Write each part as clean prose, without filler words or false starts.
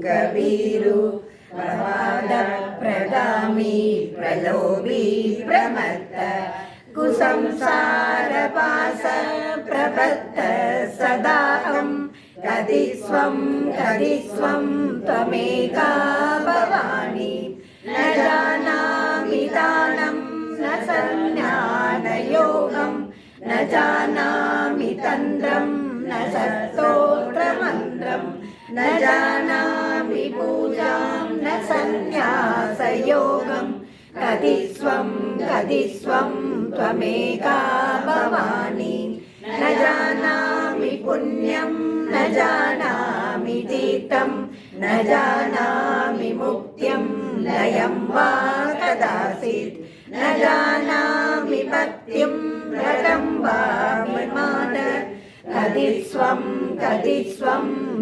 कबीरु प्रमाद प्रगामी प्रलोभी प्रमत्त कुसंसार पास प्रबद्ध सदाहं कति स्वं त्वमेका भवानि न जानामि दानं न संज्ञानयोगं न जानामि तन्त्रं न स्तोत्रमन्त्रं न जानामि पूजां न संन्यासयोगं कति स्वं त्वमेका भवानि न जानामि पुण्यं न जानामि तीर्थं न जानामि मुक्त्यं लयं वा कदाचित् न जानामि भक्तिं रतं वा विमान कति स्वं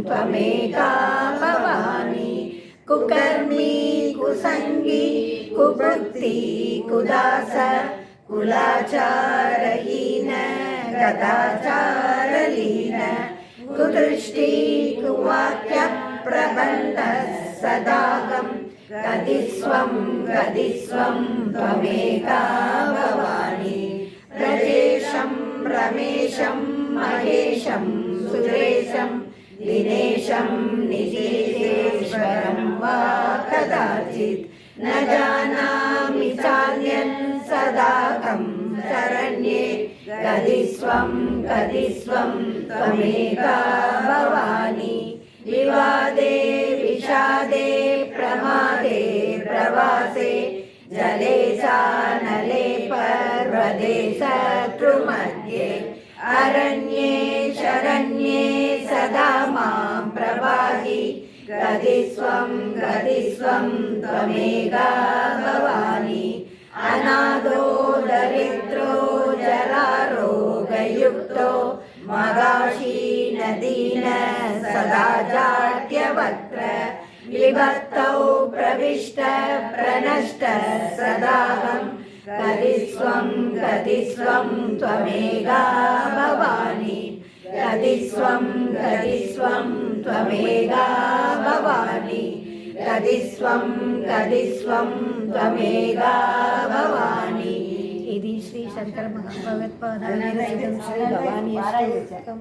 त्वमेका भवानि कुकर्मी कुसंगी कुभक्ति कुदास कुलाचारहीन गदाचारलीन कुदृष्टि कुवाक्य प्रबन्ध सदागं कति स्वं त्वमेका भवानि प्रजेशं रमेशं महेशं सुरेशं दिनेशं निजेश्वरं वा कदाचित् न जानामि चान्यं सदाहं शरण्ये कति स्वं त्वमेका भवानि विवादे विषादे प्रमादे प्रवासे जले चानले पर्वते शत्रुमध्ये अरण्ये शरण्ये सदा मां प्रपाहि कति स्वं त्वमेका भवानि अनाथो दरिद्रो जरारोगयुक्तो मगाशीनदीन सदा जाट्यवक्त्र विभक्तौ प्रविष्ट प्रनष्ट सदाहं कति स्वं त्वमेका भवानि कति स्वं त्वमेका भवानि कति स्वं त्वमेका भवानि। ఇది శ్రీ శంకర భగవత్పాదాల శ్రీ భవానీ అష్టకం